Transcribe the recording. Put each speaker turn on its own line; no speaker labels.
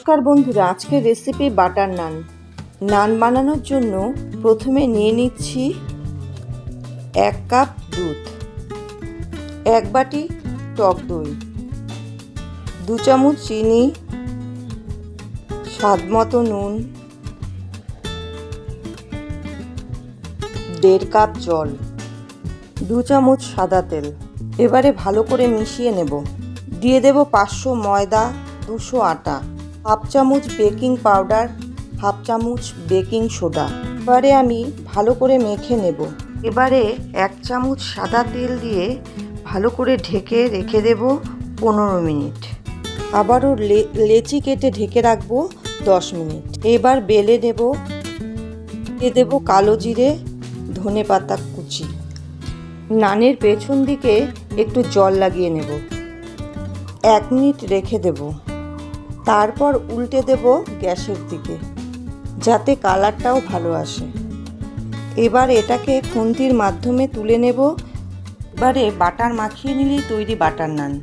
নমস্কার বন্ধুরা, আজকের রেসিপি বাটার নান। নান বানানোর জন্য প্রথমে নিয়ে নিচ্ছি 1 কাপ দুধ, 1 বাটি টক দই, 2 চামচ চিনি, স্বাদ মতো নুন, 1.5 কাপ জল, 2 চামচ সাদা তেল। এবারে ভালো করে মিশিয়ে নেব। দিয়ে দেব 500 ময়দা, 200 আটা, 1/2 চামচ বেকিং পাউডার, 1/2 চামচ বেকিং সোডা। এবারে আমি ভালো করে মেখে নেব। এবারে 1 চামচ সাদা তেল দিয়ে ভালো করে ঢেকে রেখে দেব 15 মিনিট। আবারও লেচি কেটে ঢেকে রাখবো 10 মিনিট। এবার বেলে নেব। দিয়ে দেব কালো জিরে, ধনে পাতা কুচি। নানের পেছন দিকে একটু জল লাগিয়ে নেব। 1 মিনিট রেখে দেব। তারপর উল্টে দেব গ্যাসের দিকে, যাতে কালারটাও ভালো আসে। এবার এটাকে খুন্তির মাধ্যমে তুলে নেব। এবারে বাটার মাখিয়ে নিলেই তৈরি বাটার নান।